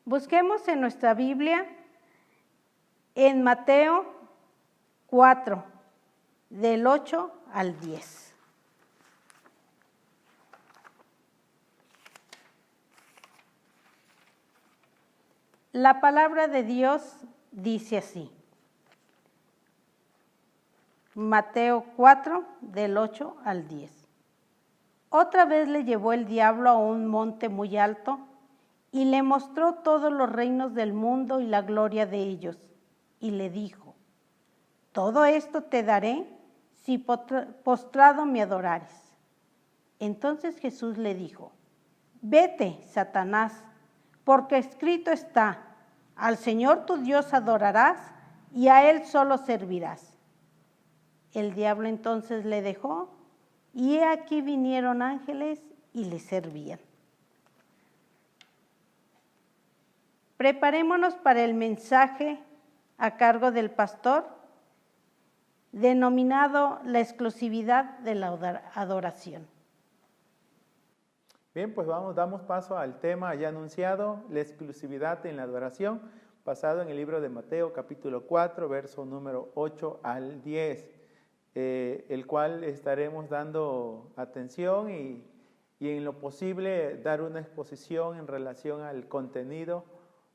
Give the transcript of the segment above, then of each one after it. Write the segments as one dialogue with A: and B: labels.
A: Busquemos en nuestra Biblia en Mateo 4, del 8 al 10. La palabra de Dios dice así. Mateo 4, del 8 al 10. Otra vez le llevó el diablo a un monte muy alto y le mostró todos los reinos del mundo y la gloria de ellos. Y le dijo, todo esto te daré si postrado me adorares. Entonces Jesús le dijo, vete, Satanás, porque escrito está, al Señor tu Dios adorarás y a Él solo servirás. El diablo entonces le dejó y he aquí vinieron ángeles y le servían. Preparémonos para el mensaje a cargo del pastor, denominado la exclusividad de la adoración.
B: Bien, pues damos paso al tema ya anunciado, la exclusividad en la adoración, basado en el libro de Mateo, capítulo 4, verso número 8 al 10, el cual estaremos dando atención y en lo posible dar una exposición en relación al contenido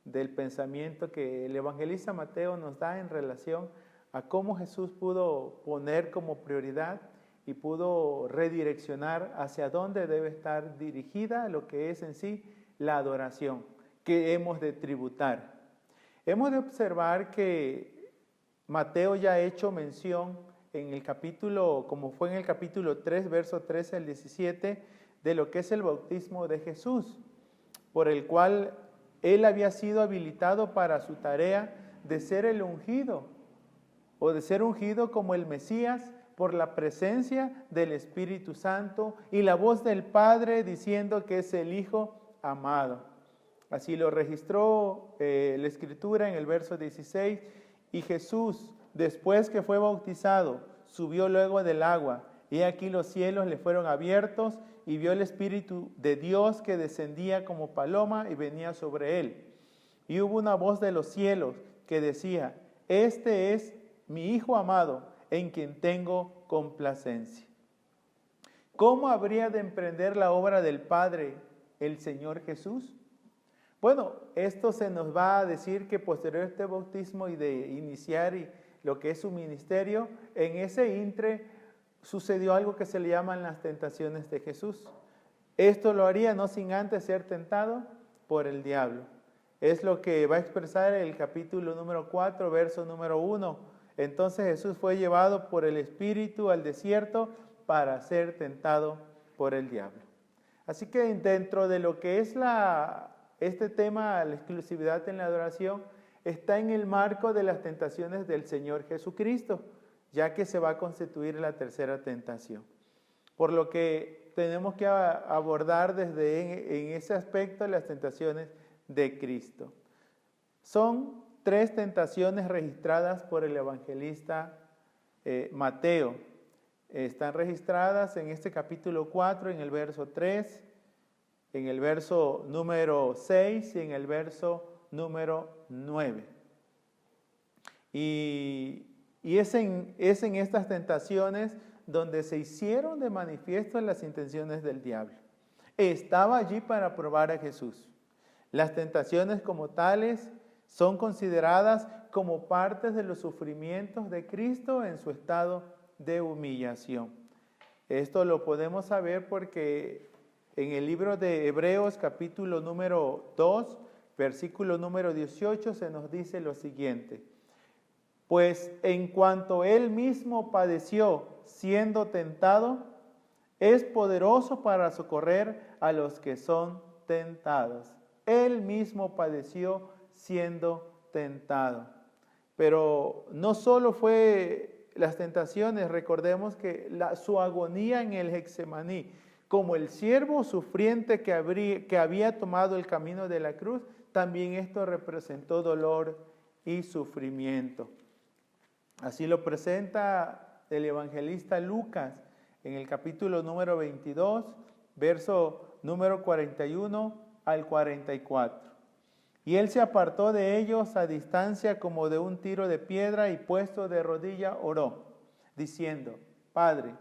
B: del pensamiento que el evangelista Mateo nos da en relación a cómo Jesús pudo poner como prioridad y pudo redireccionar hacia dónde debe estar dirigida lo que es en sí la adoración que hemos de tributar. Hemos de observar que Mateo ya ha hecho mención en el capítulo, como fue en el capítulo 3, verso 13 al 17, de lo que es el bautismo de Jesús, por el cual él había sido habilitado para su tarea de ser el ungido, o de ser ungido como el Mesías por la presencia del Espíritu Santo y la voz del Padre diciendo que es el Hijo amado. Así lo registró la Escritura en el verso 16. Y Jesús, después que fue bautizado, subió luego del agua. Y aquí los cielos le fueron abiertos y vio el Espíritu de Dios que descendía como paloma y venía sobre él. Y hubo una voz de los cielos que decía, este es mi Hijo amado, en quien tengo complacencia. ¿Cómo habría de emprender la obra del Padre el Señor Jesús? Bueno, esto se nos va a decir que posterior a este bautismo y de iniciar lo que es su ministerio, en ese intre sucedió algo que se le llaman las tentaciones de Jesús. Esto lo haría no sin antes ser tentado por el diablo. Es lo que va a expresar el capítulo número 4, verso número 1. Entonces Jesús fue llevado por el Espíritu al desierto para ser tentado por el diablo. Así que dentro de lo que es este tema, la exclusividad en la adoración, está en el marco de las tentaciones del Señor Jesucristo, ya que se va a constituir la tercera tentación. Por lo que tenemos que abordar desde en ese aspecto las tentaciones de Cristo. Son 3 tentaciones registradas por el evangelista Mateo. Están registradas en este capítulo 4, en el verso 3, en el verso número 6 y en el verso número 9. Y es en estas tentaciones donde se hicieron de manifiesto las intenciones del diablo. Estaba allí para probar a Jesús. Las tentaciones como tales son consideradas como partes de los sufrimientos de Cristo en su estado de humillación. Esto lo podemos saber porque en el libro de Hebreos, capítulo número 2, versículo número 18, se nos dice lo siguiente. Pues en cuanto él mismo padeció siendo tentado, es poderoso para socorrer a los que son tentados. Él mismo padeció siendo tentado. Pero no solo fue las tentaciones, recordemos que su agonía en el Getsemaní, como el siervo sufriente que había tomado el camino de la cruz, también esto representó dolor y sufrimiento. Así lo presenta el evangelista Lucas en el capítulo número 22, verso número 41 al 44. Y él se apartó de ellos a distancia como de un tiro de piedra y puesto de rodilla oró, diciendo: Padre,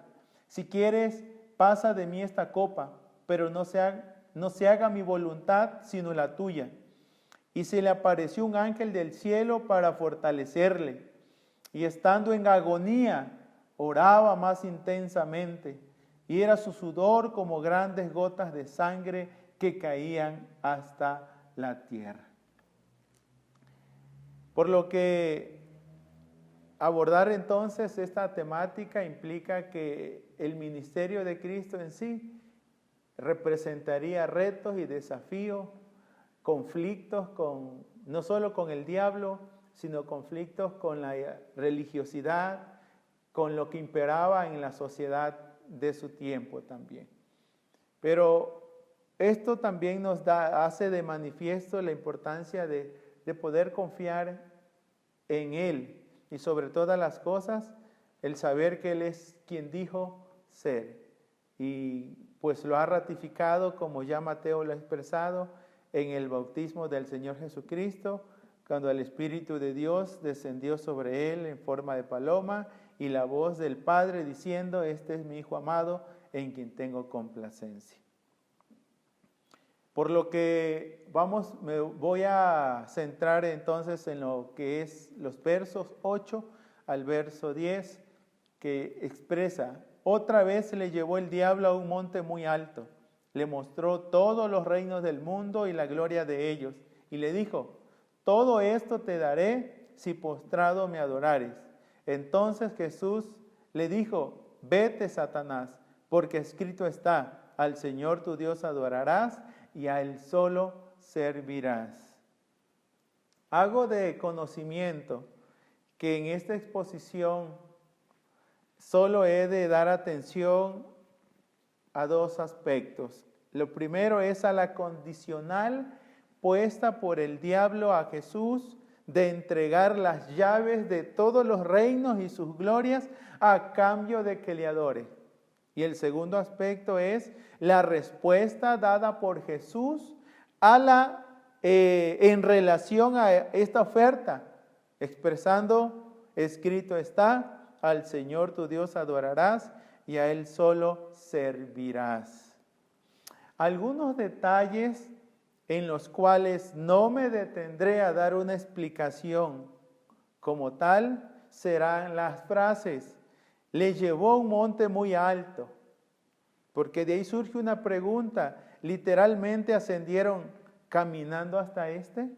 B: si quieres, pasa de mí esta copa, pero no se haga mi voluntad sino la tuya. Y se le apareció un ángel del cielo para fortalecerle. Y estando en agonía, oraba más intensamente, y era su sudor como grandes gotas de sangre que caían hasta la tierra. Por lo que abordar entonces esta temática implica que el ministerio de Cristo en sí representaría retos y desafíos, conflictos no solo con el diablo, sino conflictos con la religiosidad, con lo que imperaba en la sociedad de su tiempo también. Pero esto también nos hace de manifiesto la importancia de poder confiar en Él y sobre todas las cosas, el saber que Él es quien dijo ser. Y pues lo ha ratificado, como ya Mateo lo ha expresado, en el bautismo del Señor Jesucristo, cuando el Espíritu de Dios descendió sobre Él en forma de paloma y la voz del Padre diciendo: este es mi Hijo amado en quien tengo complacencia. Por lo que me voy a centrar entonces en lo que es los versos 8 al verso 10, que expresa: otra vez le llevó el diablo a un monte muy alto, le mostró todos los reinos del mundo y la gloria de ellos, y le dijo: todo esto te daré si postrado me adorares. Entonces Jesús le dijo: vete, Satanás, porque escrito está: al Señor tu Dios adorarás y a Él solo servirás. Hago de conocimiento que en esta exposición solo he de dar atención a dos aspectos. Lo primero es a la condicional puesta por el diablo a Jesús de entregar las llaves de todos los reinos y sus glorias a cambio de que le adore. Y el segundo aspecto es la respuesta dada por Jesús en relación a esta oferta, expresando: escrito está: al Señor tu Dios adorarás y a Él solo servirás. Algunos detalles en los cuales no me detendré a dar una explicación como tal serán las frases: le llevó a un monte muy alto, porque de ahí surge una pregunta: ¿literalmente ascendieron caminando hasta este?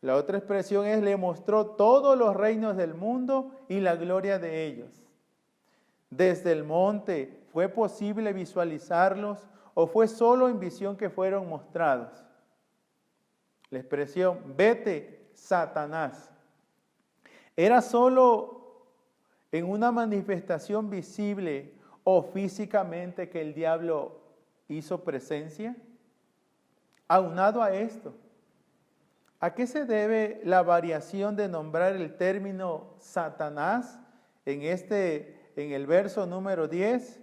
B: La otra expresión es: le mostró todos los reinos del mundo y la gloria de ellos. Desde el monte, ¿fue posible visualizarlos o fue solo en visión que fueron mostrados? La expresión vete, Satanás, ¿era solo en una manifestación visible o físicamente que el diablo hizo presencia? Aunado a esto, ¿a qué se debe la variación de nombrar el término Satanás en el verso número 10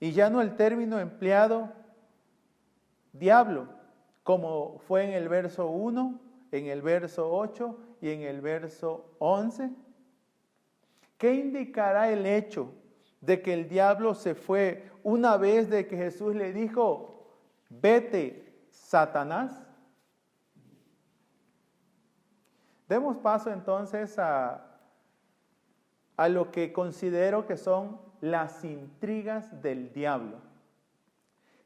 B: y ya no el término empleado diablo, como fue en el verso 1, en el verso 8 y en el verso 11? ¿Qué indicará el hecho de que el diablo se fue una vez de que Jesús le dijo: vete, Satanás? Demos paso entonces a lo que considero que son las intrigas del diablo.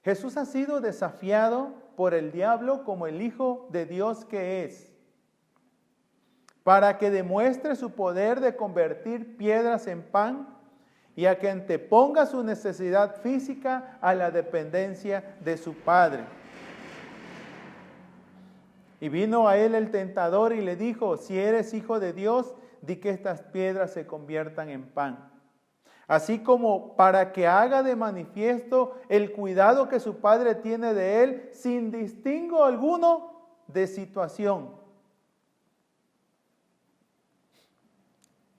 B: Jesús ha sido desafiado por el diablo como el Hijo de Dios que es, para que demuestre su poder de convertir piedras en pan y a que anteponga su necesidad física a la dependencia de su Padre. Y vino a él el tentador y le dijo: si eres hijo de Dios, di que estas piedras se conviertan en pan. Así como para que haga de manifiesto el cuidado que su Padre tiene de él, sin distingo alguno de situación.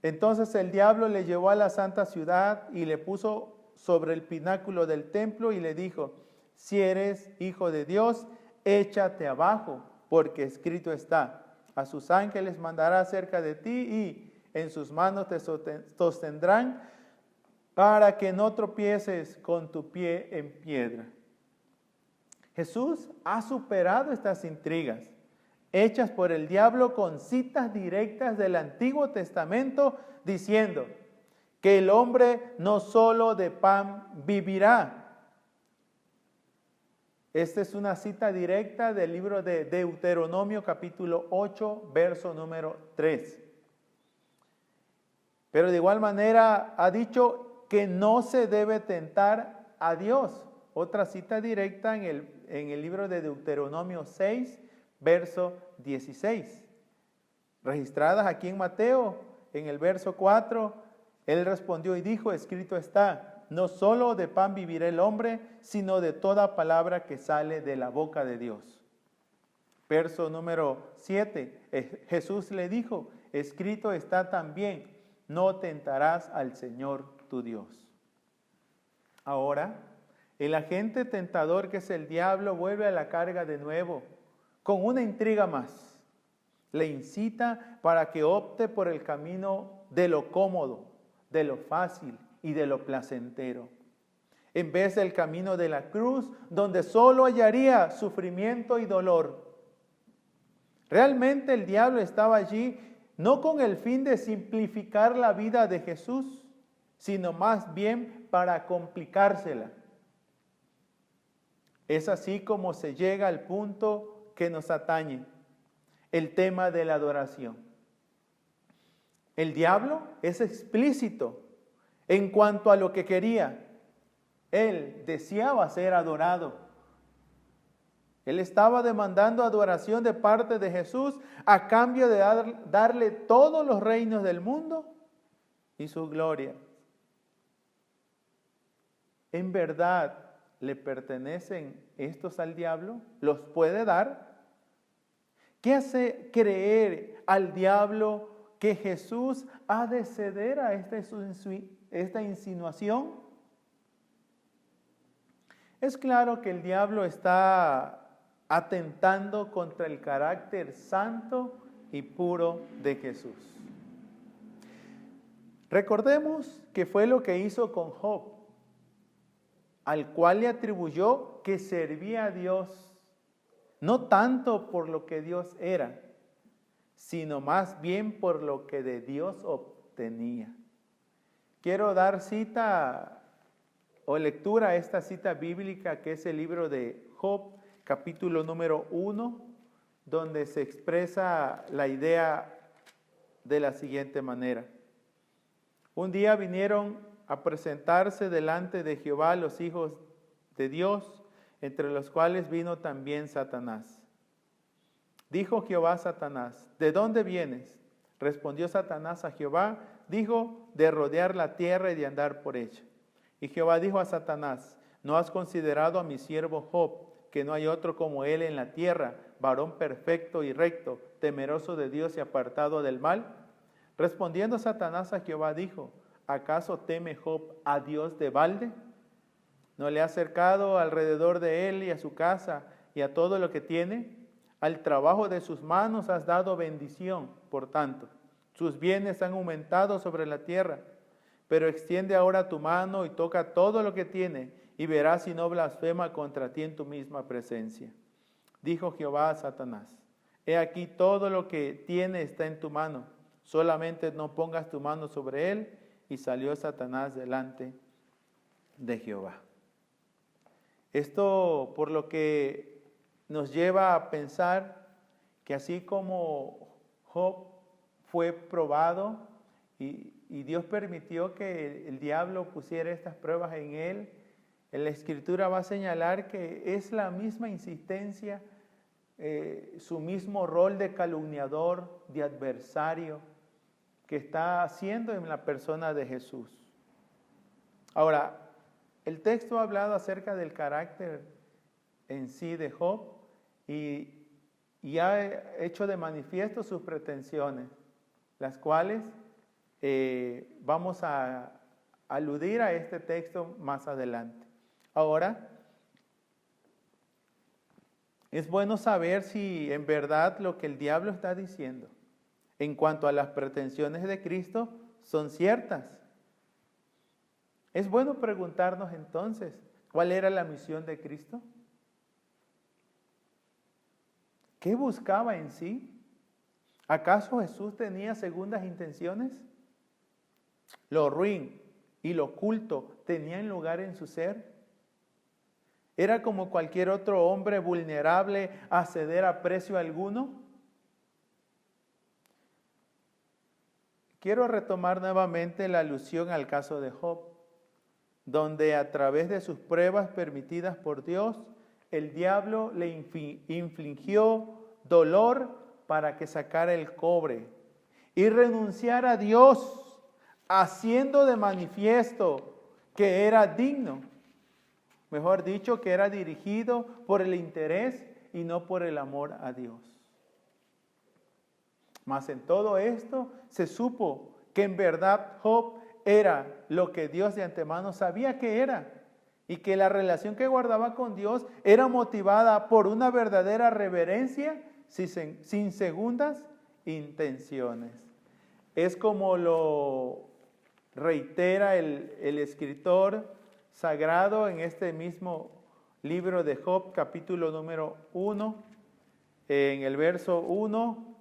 B: Entonces el diablo le llevó a la santa ciudad y le puso sobre el pináculo del templo y le dijo: si eres hijo de Dios, échate abajo, porque escrito está, a sus ángeles mandará acerca de ti y en sus manos te sostendrán para que no tropieces con tu pie en piedra. Jesús ha superado estas intrigas hechas por el diablo con citas directas del Antiguo Testamento diciendo que el hombre no solo de pan vivirá. Esta es una cita directa del libro de Deuteronomio capítulo 8, verso número 3. Pero de igual manera ha dicho que no se debe tentar a Dios. Otra cita directa en el libro de Deuteronomio 6, verso 16. Registradas aquí en Mateo, en el verso 4, él respondió y dijo, escrito está, no solo de pan vivirá el hombre, sino de toda palabra que sale de la boca de Dios. Verso número 7, Jesús le dijo, escrito está también, no tentarás al Señor tu Dios. Ahora, el agente tentador que es el diablo vuelve a la carga de nuevo, con una intriga más. Le incita para que opte por el camino de lo cómodo, de lo fácil y de lo placentero, en vez del camino de la cruz, donde solo hallaría sufrimiento y dolor. Realmente el diablo estaba allí no con el fin de simplificar la vida de Jesús, sino más bien para complicársela. Es así como se llega al punto que nos atañe, el tema de la adoración. El diablo es explícito en cuanto a lo que quería. Él deseaba ser adorado. Él estaba demandando adoración de parte de Jesús a cambio de darle todos los reinos del mundo y su gloria. ¿En verdad le pertenecen estos al diablo? ¿Los puede dar? ¿Qué hace creer al diablo que Jesús ha de ceder a esta insinuación? Es claro que el diablo está atentando contra el carácter santo y puro de Jesús. Recordemos que fue lo que hizo con Job, al cual le atribuyó que servía a Dios, no tanto por lo que Dios era, sino más bien por lo que de Dios obtenía. Quiero dar cita o lectura a esta cita bíblica que es el libro de Job, capítulo número 1, donde se expresa la idea de la siguiente manera. Un día vinieron a presentarse delante de Jehová los hijos de Dios, entre los cuales vino también Satanás. Dijo Jehová a Satanás, ¿de dónde vienes? Respondió Satanás a Jehová, dijo, de rodear la tierra y de andar por ella. Y Jehová dijo a Satanás, ¿no has considerado a mi siervo Job, que no hay otro como él en la tierra, varón perfecto y recto, temeroso de Dios y apartado del mal? Respondiendo Satanás a Jehová dijo, ¿acaso teme Job a Dios de balde? ¿No le ha acercado alrededor de él y a su casa y a todo lo que tiene? Al trabajo de sus manos has dado bendición, por tanto, sus bienes han aumentado sobre la tierra. Pero extiende ahora tu mano y toca todo lo que tiene, y verás si no blasfema contra ti en tu misma presencia. Dijo Jehová a Satanás, he aquí todo lo que tiene está en tu mano, solamente no pongas tu mano sobre él. Y salió Satanás delante de Jehová. Esto por lo que nos lleva a pensar que así como Job fue probado y Dios permitió que el diablo pusiera estas pruebas en él, en la Escritura va a señalar que es la misma insistencia, su mismo rol de calumniador, de adversario, que está haciendo en la persona de Jesús. Ahora, el texto ha hablado acerca del carácter en sí de Job y ha hecho de manifiesto sus pretensiones, las cuales vamos a aludir a este texto más adelante. Ahora, es bueno saber si en verdad lo que el diablo está diciendo en cuanto a las pretensiones de Cristo son ciertas. Es bueno preguntarnos entonces, ¿cuál era la misión de Cristo? ¿Qué buscaba en sí? ¿Acaso Jesús tenía segundas intenciones? ¿Lo ruin y lo oculto tenían lugar en su ser? ¿Era como cualquier otro hombre vulnerable a ceder a precio alguno? Quiero retomar nuevamente la alusión al caso de Job, donde a través de sus pruebas permitidas por Dios, el diablo le infligió dolor para que sacara el cobre y renunciara a Dios, haciendo de manifiesto que era digno, mejor dicho, que era dirigido por el interés y no por el amor a Dios. Mas en todo esto se supo que en verdad Job era lo que Dios de antemano sabía que era, y que la relación que guardaba con Dios era motivada por una verdadera reverencia sin segundas intenciones. Es como lo reitera el escritor sagrado en este mismo libro de Job, capítulo número 1, en el verso 1.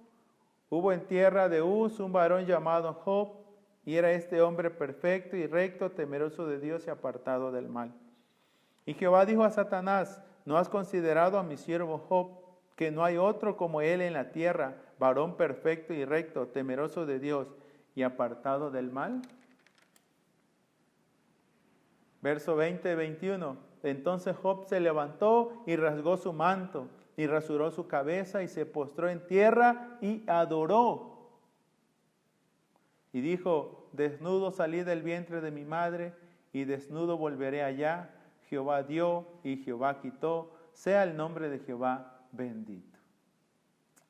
B: Hubo en tierra de Uz un varón llamado Job, y era este hombre perfecto y recto, temeroso de Dios y apartado del mal. Y Jehová dijo a Satanás: ¿no has considerado a mi siervo Job, que no hay otro como él en la tierra, varón perfecto y recto, temeroso de Dios y apartado del mal? Verso 20-21. Entonces Job se levantó y rasgó su manto y rasuró su cabeza y se postró en tierra y adoró. Y dijo: desnudo salí del vientre de mi madre y desnudo volveré allá. Jehová dio y Jehová quitó, sea el nombre de Jehová bendito.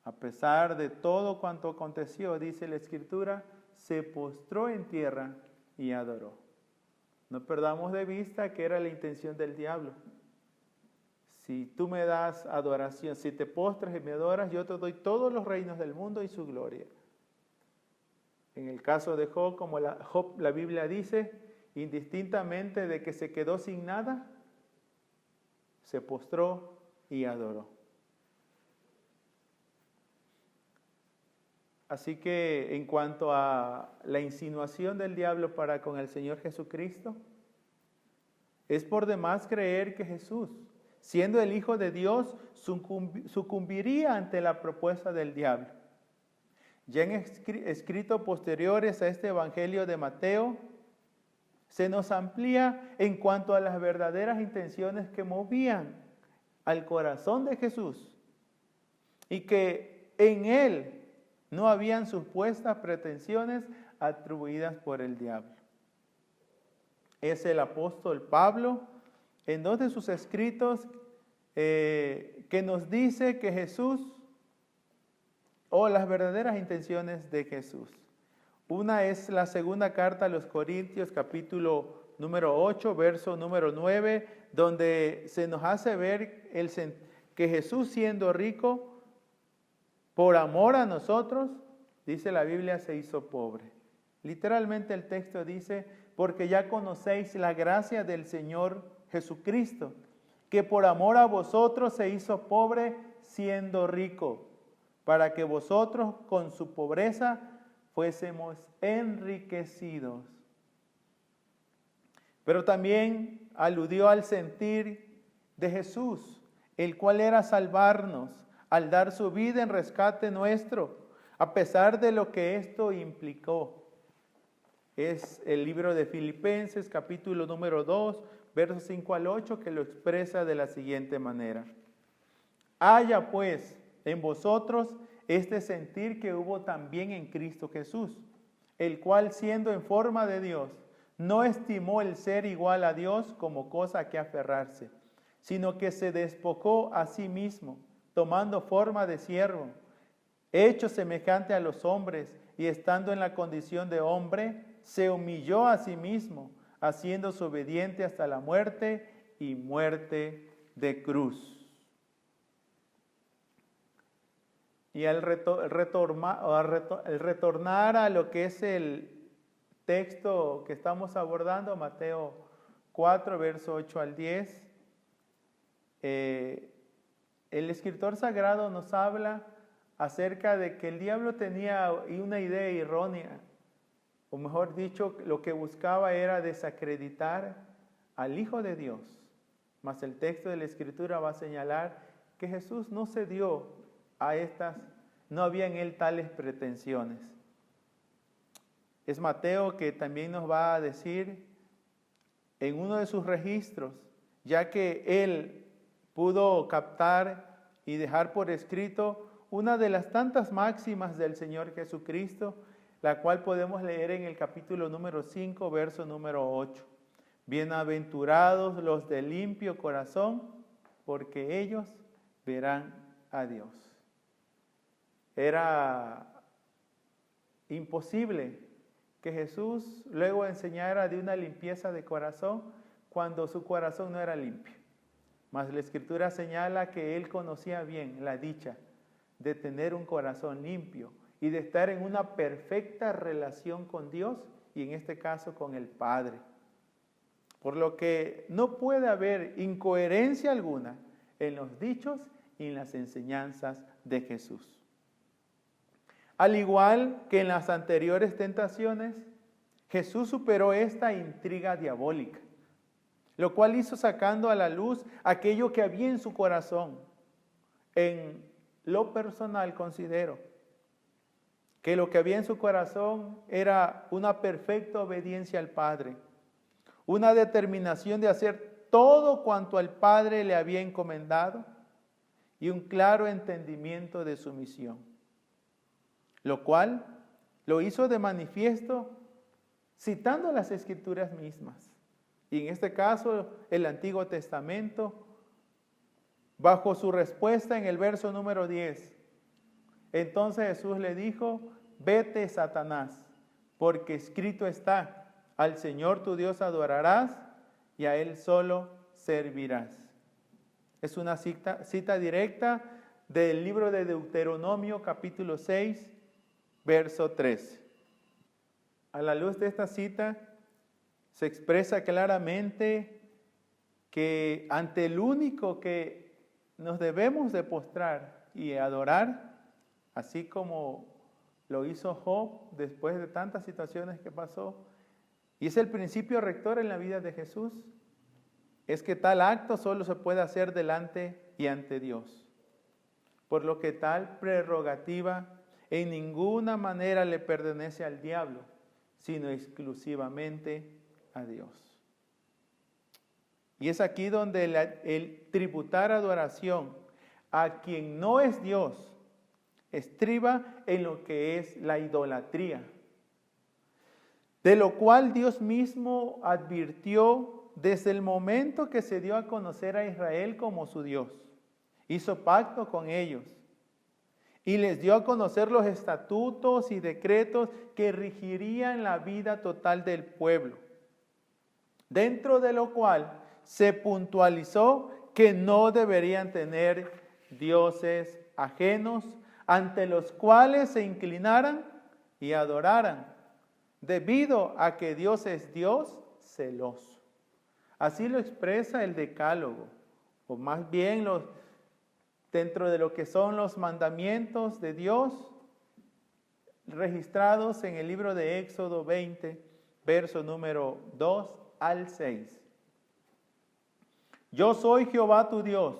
B: A pesar de todo cuanto aconteció, dice la Escritura, se postró en tierra y adoró. No perdamos de vista que era la intención del diablo. Si tú me das adoración, si te postras y me adoras, yo te doy todos los reinos del mundo y su gloria. En el caso de Job, como la Biblia dice, indistintamente de que se quedó sin nada, se postró y adoró. Así que en cuanto a la insinuación del diablo para con el Señor Jesucristo, es por demás creer que Jesús, siendo el Hijo de Dios, sucumbiría ante la propuesta del diablo. Ya en escritos posteriores a este Evangelio de Mateo, se nos amplía en cuanto a las verdaderas intenciones que movían al corazón de Jesús y que en él no habían supuestas pretensiones atribuidas por el diablo. Es el apóstol Pablo, en dos de sus escritos, que nos dice que Jesús, o las verdaderas intenciones de Jesús. Una es la segunda carta a los Corintios, capítulo número 8, verso número 9, donde se nos hace ver que Jesús, siendo rico, por amor a nosotros, dice la Biblia, se hizo pobre. Literalmente el texto dice: porque ya conocéis la gracia del Señor Jesucristo, que por amor a vosotros se hizo pobre siendo rico, para que vosotros con su pobreza fuésemos enriquecidos. Pero también aludió al sentir de Jesús, el cual era salvarnos al dar su vida en rescate nuestro, a pesar de lo que esto implicó. Es el libro de Filipenses, capítulo número 2, versos 5 al 8, que lo expresa de la siguiente manera: haya pues en vosotros este sentir que hubo también en Cristo Jesús, el cual, siendo en forma de Dios, no estimó el ser igual a Dios como cosa a que aferrarse, sino que se despojó a sí mismo, tomando forma de siervo, hecho semejante a los hombres, y estando en la condición de hombre, se humilló a sí mismo, haciéndose obediente hasta la muerte y muerte de cruz. Y al retornar a lo que es el texto que estamos abordando, Mateo 4, verso 8 al 10, el escritor sagrado nos habla acerca de que el diablo tenía una idea errónea, o mejor dicho, lo que buscaba era desacreditar al Hijo de Dios. Mas el texto de la Escritura va a señalar que Jesús no cedió a estas, no había en él tales pretensiones. Es Mateo que también nos va a decir en uno de sus registros, ya que él pudo captar y dejar por escrito una de las tantas máximas del Señor Jesucristo, la cual podemos leer en el capítulo número 5, verso número 8. Bienaventurados los de limpio corazón, porque ellos verán a Dios. Era imposible que Jesús luego enseñara de una limpieza de corazón cuando su corazón no era limpio. Mas la Escritura señala que él conocía bien la dicha de tener un corazón limpio y de estar en una perfecta relación con Dios y en este caso con el Padre. Por lo que no puede haber incoherencia alguna en los dichos y en las enseñanzas de Jesús. Al igual que en las anteriores tentaciones, Jesús superó esta intriga diabólica, lo cual hizo sacando a la luz aquello que había en su corazón. En lo personal considero que lo que había en su corazón era una perfecta obediencia al Padre, una determinación de hacer todo cuanto al Padre le había encomendado y un claro entendimiento de su misión, lo cual lo hizo de manifiesto citando las Escrituras mismas, y en este caso el Antiguo Testamento, bajo su respuesta en el verso número 10. Entonces Jesús le dijo: vete, Satanás, porque escrito está, al Señor tu Dios adorarás y a Él solo servirás. Es una cita directa del libro de Deuteronomio capítulo 6, verso 13. A la luz de esta cita se expresa claramente que ante el único que nos debemos de postrar y adorar, así como lo hizo Job después de tantas situaciones que pasó, y es el principio rector en la vida de Jesús, es que tal acto solo se puede hacer delante y ante Dios, por lo que tal prerrogativa en ninguna manera le pertenece al diablo, sino exclusivamente a Dios. Y es aquí donde el tributar adoración a quien no es Dios estriba en lo que es la idolatría, de lo cual Dios mismo advirtió desde el momento que se dio a conocer a Israel como su Dios. Hizo pacto con ellos y les dio a conocer los estatutos y decretos que regirían la vida total del pueblo, dentro de lo cual se puntualizó que no deberían tener dioses ajenos ante los cuales se inclinaran y adoraran, debido a que Dios es Dios celoso. Así lo expresa el Decálogo, o más bien dentro de lo que son los mandamientos de Dios, registrados en el libro de Éxodo 20, verso número 2 al 6. Yo soy Jehová tu Dios,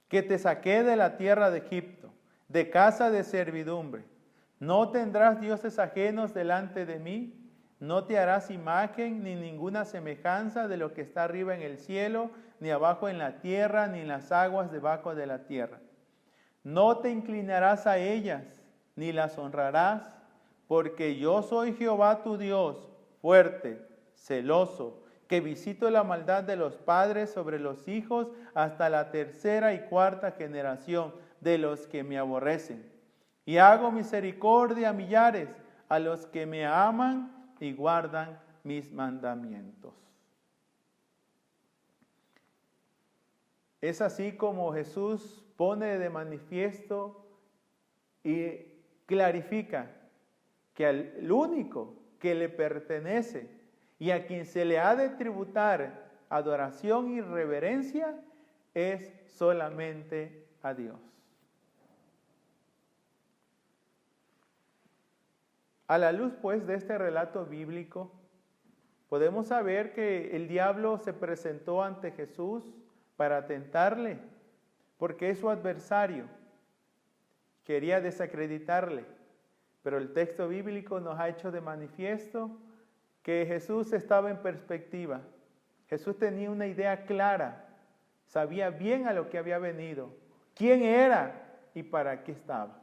B: que te saqué de la tierra de Egipto, de casa de servidumbre. No tendrás dioses ajenos delante de mí, no te harás imagen ni ninguna semejanza de lo que está arriba en el cielo, ni abajo en la tierra, ni en las aguas debajo de la tierra. No te inclinarás a ellas, ni las honrarás, porque yo soy Jehová tu Dios, fuerte, celoso, que visito la maldad de los padres sobre los hijos hasta la tercera y cuarta generación de los que me aborrecen. Y hago misericordia a millares, a los que me aman y guardan mis mandamientos. Es así como Jesús pone de manifiesto y clarifica que al único que le pertenece y a quien se le ha de tributar adoración y reverencia es solamente a Dios. A la luz, pues, de este relato bíblico, podemos saber que el diablo se presentó ante Jesús para tentarle, porque es su adversario. Quería desacreditarle, pero el texto bíblico nos ha hecho de manifiesto que Jesús estaba en perspectiva. Jesús tenía una idea clara, sabía bien a lo que había venido, quién era y para qué estaba.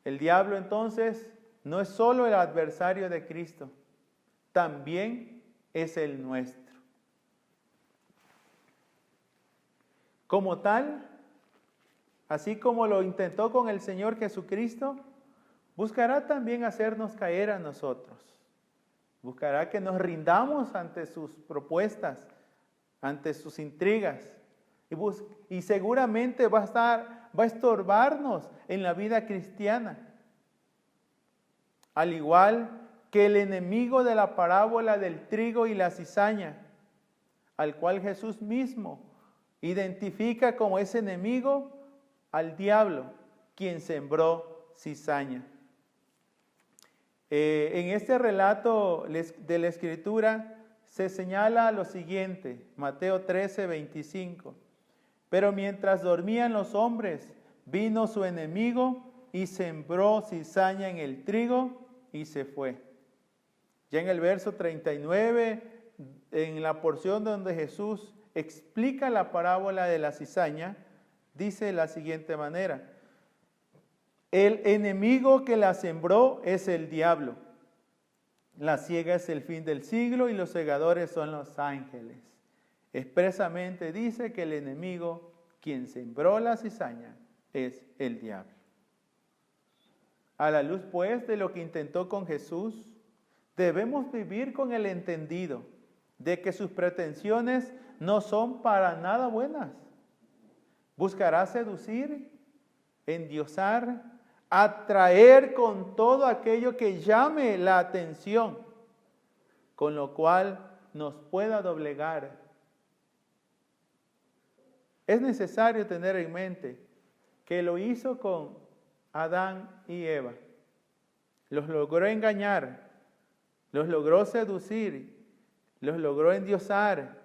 B: El diablo entonces no es solo el adversario de Cristo, también es el nuestro. Como tal, así como lo intentó con el Señor Jesucristo, buscará también hacernos caer a nosotros. Buscará que nos rindamos ante sus propuestas, ante sus intrigas. Y seguramente va a estorbarnos en la vida cristiana. Al igual que el enemigo de la parábola del trigo y la cizaña, al cual Jesús mismo identifica como ese enemigo al diablo, quien sembró cizaña. En este relato de la Escritura se señala lo siguiente, Mateo 13, 25. Pero mientras dormían los hombres, vino su enemigo y sembró cizaña en el trigo y se fue. Ya en el verso 39, en la porción donde Jesús explica la parábola de la cizaña, dice de la siguiente manera: el enemigo que la sembró es el diablo. La siega es el fin del siglo y los segadores son los ángeles. Expresamente dice que el enemigo, quien sembró la cizaña, es el diablo. A la luz, pues, de lo que intentó con Jesús, debemos vivir con el entendido de que sus pretensiones no son para nada buenas. Buscará seducir, endiosar, atraer con todo aquello que llame la atención, con lo cual nos pueda doblegar. Es necesario tener en mente que lo hizo con Adán y Eva. Los logró engañar, los logró seducir, los logró endiosar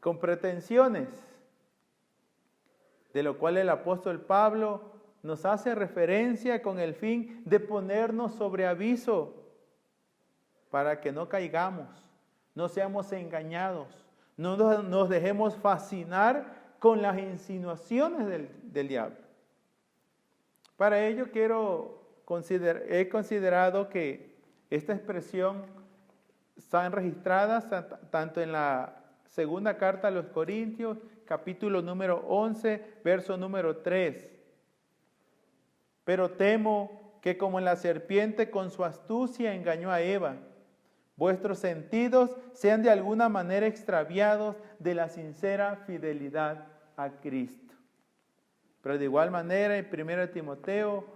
B: con pretensiones, de lo cual el apóstol Pablo nos hace referencia con el fin de ponernos sobre aviso para que no caigamos, no seamos engañados, no nos dejemos fascinar con las insinuaciones del diablo. Para ello he considerado que esta expresión está registrada tanto en la segunda carta a los Corintios, capítulo número 11, verso número 3. Pero temo que como la serpiente con su astucia engañó a Eva, vuestros sentidos sean de alguna manera extraviados de la sincera fidelidad a Cristo. Pero de igual manera en 1 Timoteo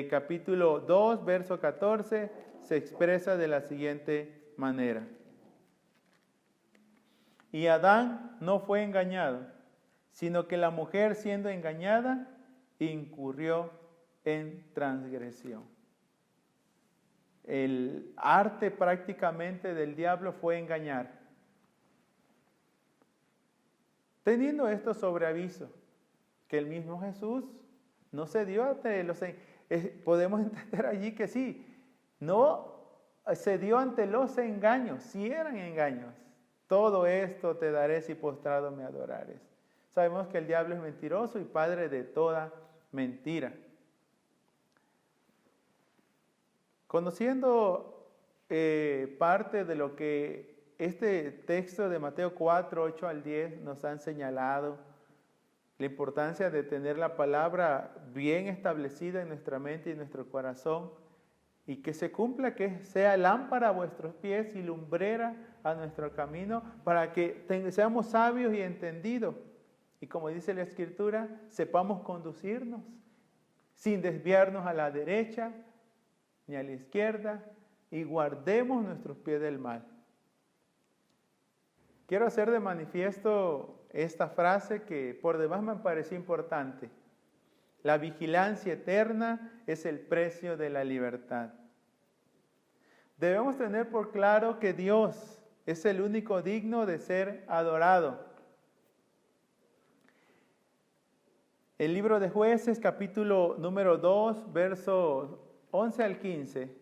B: capítulo 2, verso 14, se expresa de la siguiente manera. Y Adán no fue engañado, sino que la mujer siendo engañada incurrió en transgresión. El arte prácticamente del diablo fue engañar. Teniendo esto sobre aviso, que el mismo Jesús no se dio ante los... podemos entender allí que sí, no se dio ante los engaños, si eran engaños. Todo esto te daré si postrado me adorares. Sabemos que el diablo es mentiroso y padre de toda mentira. Conociendo parte de lo que este texto de Mateo 4, 8 al 10 nos han señalado, la importancia de tener la palabra bien establecida en nuestra mente y en nuestro corazón, y que se cumpla, que sea lámpara a vuestros pies y lumbrera a nuestro camino, para que seamos sabios y entendidos. Y como dice la Escritura, sepamos conducirnos sin desviarnos a la derecha ni a la izquierda y guardemos nuestros pies del mal. Quiero hacer de manifiesto esta frase que por demás me pareció importante. La vigilancia eterna es el precio de la libertad. Debemos tener por claro que Dios es el único digno de ser adorado. El libro de Jueces, capítulo número 2, versos 11 al 15,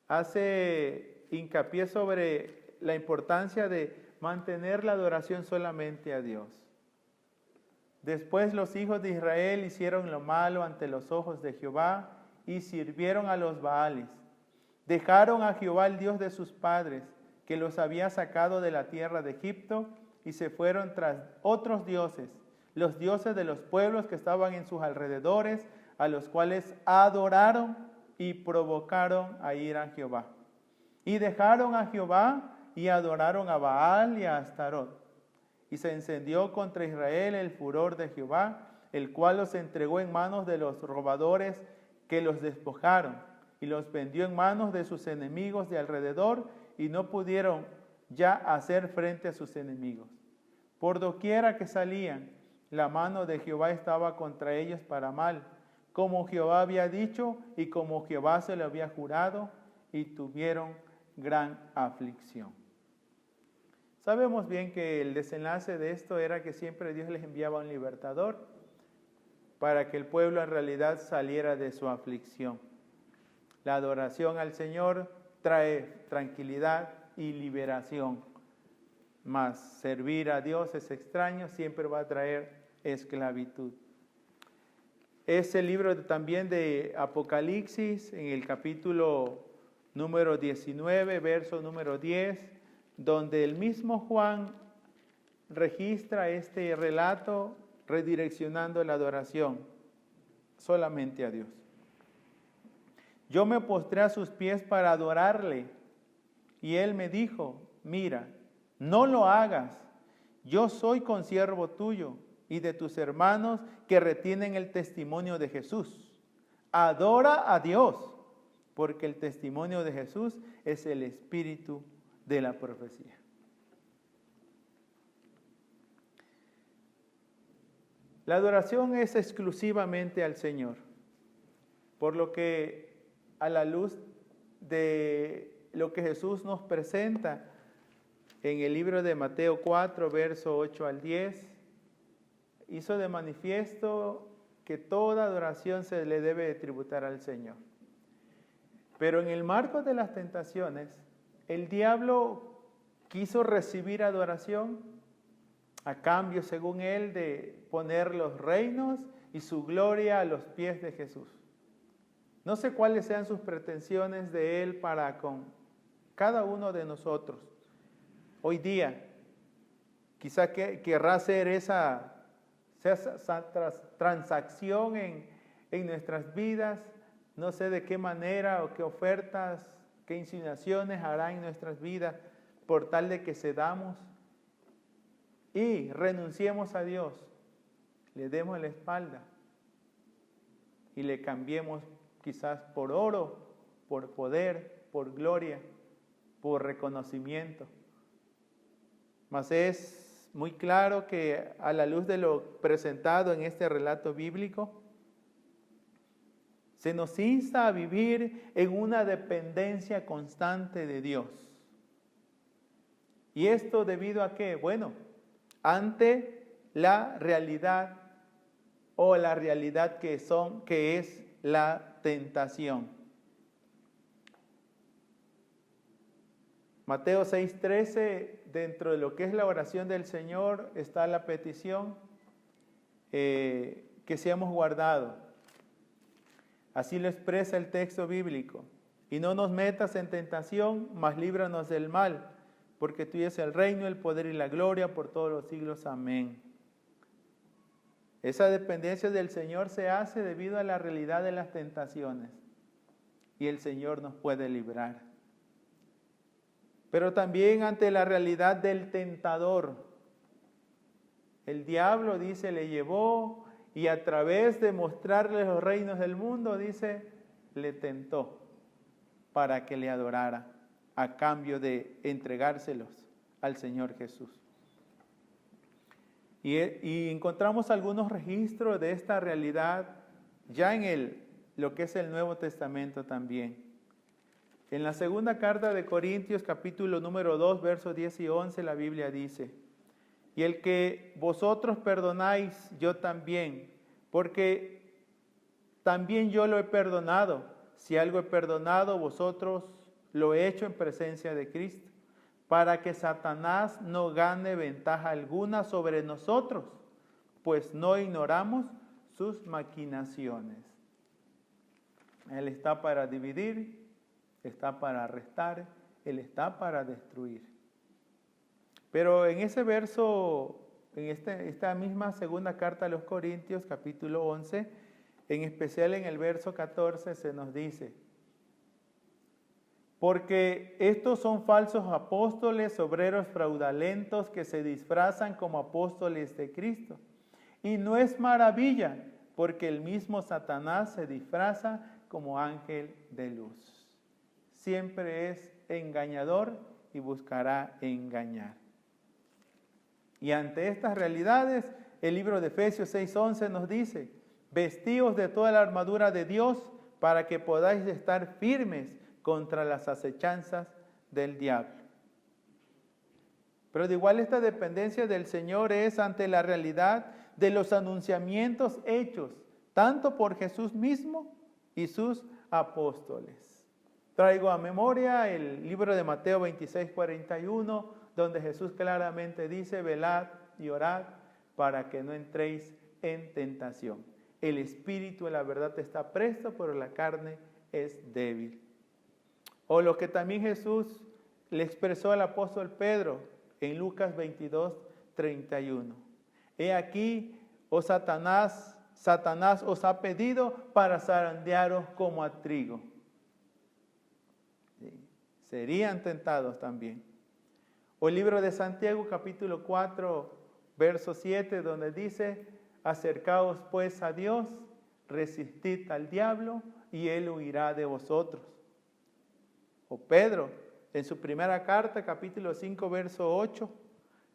B: hace hincapié sobre la importancia de mantener la adoración solamente a Dios. Después los hijos de Israel hicieron lo malo ante los ojos de Jehová y sirvieron a los Baales. Dejaron a Jehová el Dios de sus padres, que los había sacado de la tierra de Egipto, y se fueron tras otros dioses, los dioses de los pueblos que estaban en sus alrededores, a los cuales adoraron y provocaron a ir a Jehová. Y dejaron a Jehová y adoraron a Baal y a Astarot. Y se encendió contra Israel el furor de Jehová, el cual los entregó en manos de los robadores que los despojaron, y los vendió en manos de sus enemigos de alrededor, y no pudieron ya hacer frente a sus enemigos. Por doquiera que salían, la mano de Jehová estaba contra ellos para mal, como Jehová había dicho y como Jehová se lo había jurado, y tuvieron gran aflicción. Sabemos bien que el desenlace de esto era que siempre Dios les enviaba un libertador para que el pueblo en realidad saliera de su aflicción. La adoración al Señor trae tranquilidad y liberación, mas servir a Dios es extraño, siempre va a traer esclavitud. Es el libro también de Apocalipsis, en el capítulo número 19, verso número 10, donde el mismo Juan registra este relato redireccionando la adoración solamente a Dios. Yo me postré a sus pies para adorarle, y él me dijo: mira, no lo hagas, yo soy consiervo tuyo y de tus hermanos que retienen el testimonio de Jesús. Adora a Dios, porque el testimonio de Jesús es el espíritu de la profecía. La adoración es exclusivamente al Señor, por lo que a la luz de lo que Jesús nos presenta en el libro de Mateo 4, verso 8 al 10, hizo de manifiesto que toda adoración se le debe de tributar al Señor. Pero en el marco de las tentaciones, el diablo quiso recibir adoración a cambio, según él, de poner los reinos y su gloria a los pies de Jesús. No sé cuáles sean sus pretensiones de él para con cada uno de nosotros. Hoy día, quizá querrá hacer esa transacción en nuestras vidas. No sé de qué manera o qué ofertas, qué insinuaciones hará en nuestras vidas por tal de que cedamos y renunciemos a Dios, le demos la espalda y le cambiemos quizás por oro, por poder, por gloria, por reconocimiento. Mas es muy claro que a la luz de lo presentado en este relato bíblico, se nos insta a vivir en una dependencia constante de Dios. ¿Y esto debido a qué? Bueno, ante la realidad o la realidad que es la tentación. Mateo 6:13, dentro de lo que es la oración del Señor, está la petición que seamos guardados. Así lo expresa el texto bíblico. Y no nos metas en tentación, mas líbranos del mal, porque tuyo es el reino, el poder y la gloria por todos los siglos. Amén. Esa dependencia del Señor se hace debido a la realidad de las tentaciones. Y el Señor nos puede librar. Pero también ante la realidad del tentador. El diablo, dice, le llevó y a través de mostrarle los reinos del mundo, dice, le tentó para que le adorara a cambio de entregárselos al Señor Jesús. Y encontramos algunos registros de esta realidad ya en lo que es el Nuevo Testamento también. En la segunda carta de Corintios, capítulo número 2, versos 10 y 11, la Biblia dice: y el que vosotros perdonáis, yo también, porque también yo lo he perdonado. Si algo he perdonado, vosotros lo he hecho en presencia de Cristo, para que Satanás no gane ventaja alguna sobre nosotros, pues no ignoramos sus maquinaciones. Él está para dividir, está para arrestar, Él está para destruir. Pero en ese verso, en esta misma segunda carta a los Corintios, capítulo 11, en especial en el verso 14, se nos dice: porque estos son falsos apóstoles, obreros fraudulentos que se disfrazan como apóstoles de Cristo. Y no es maravilla, porque el mismo Satanás se disfraza como ángel de luz. Siempre es engañador y buscará engañar. Y ante estas realidades, el libro de Efesios 6:11 nos dice: vestíos de toda la armadura de Dios para que podáis estar firmes contra las acechanzas del diablo. Pero de igual esta dependencia del Señor es ante la realidad de los anunciamientos hechos, tanto por Jesús mismo y sus apóstoles. Traigo a memoria el libro de Mateo 26:41, donde Jesús claramente dice: velad y orad para que no entréis en tentación. El espíritu de la verdad está presto, pero la carne es débil. O lo que también Jesús le expresó al apóstol Pedro en Lucas 22:31. He aquí, oh Satanás os ha pedido para zarandearos como a trigo. Sí, serían tentados también. O el libro de Santiago, capítulo 4, verso 7, donde dice: acercaos pues a Dios, resistid al diablo y él huirá de vosotros. O Pedro, en su primera carta, capítulo 5, verso 8,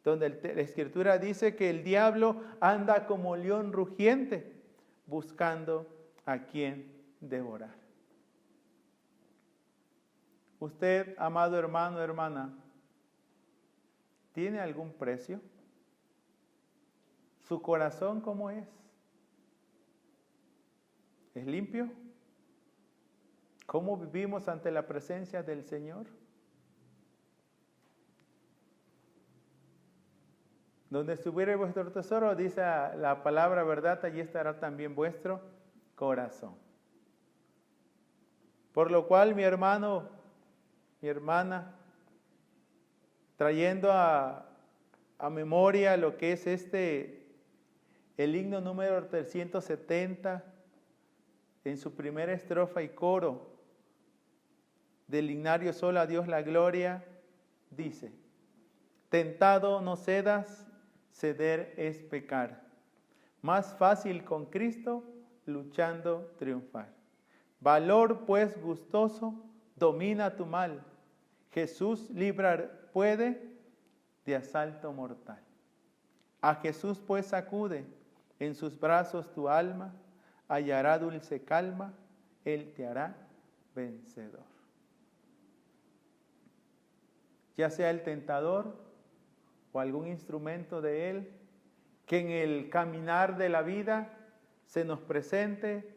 B: donde la Escritura dice que el diablo anda como león rugiente, buscando a quien devorar. Usted, amado hermano, hermana, ¿tiene algún precio? ¿Su corazón cómo es? ¿Es limpio? ¿Cómo vivimos ante la presencia del Señor? Donde estuviere vuestro tesoro, dice la palabra verdad, allí estará también vuestro corazón. Por lo cual, mi hermano, mi hermana, trayendo a memoria lo que es el himno número 370, en su primera estrofa y coro del himnario Solo a Dios la gloria, dice: tentado no cedas, ceder es pecar. Más fácil con Cristo, luchando triunfar. Valor pues gustoso, domina tu mal. Jesús librar puede de asalto mortal. A Jesús pues acude, en sus brazos tu alma hallará dulce calma, Él te hará vencedor. Ya sea el tentador o algún instrumento de Él, que en el caminar de la vida se nos presente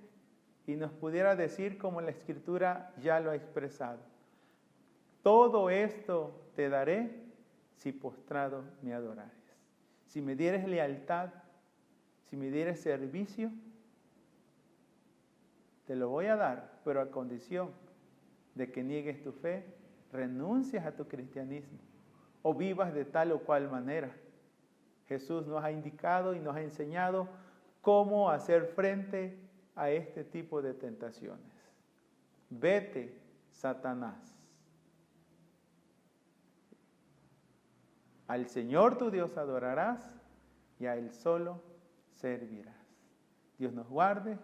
B: y nos pudiera decir como la Escritura ya lo ha expresado: todo esto te daré si postrado me adorares. Si me dieres lealtad, si me dieres servicio, te lo voy a dar, pero a condición de que niegues tu fe, renuncies a tu cristianismo o vivas de tal o cual manera. Jesús nos ha indicado y nos ha enseñado cómo hacer frente a este tipo de tentaciones. Vete, Satanás. Al Señor tu Dios adorarás y a Él solo servirás. Dios nos guarde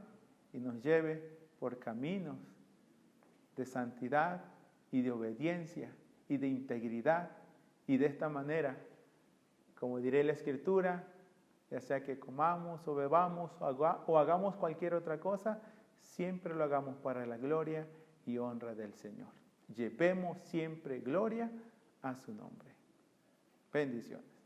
B: y nos lleve por caminos de santidad y de obediencia y de integridad, y de esta manera, como diré la Escritura, ya sea que comamos o bebamos o hagamos cualquier otra cosa, siempre lo hagamos para la gloria y honra del Señor. Llevemos siempre gloria a su nombre. Bendiciones.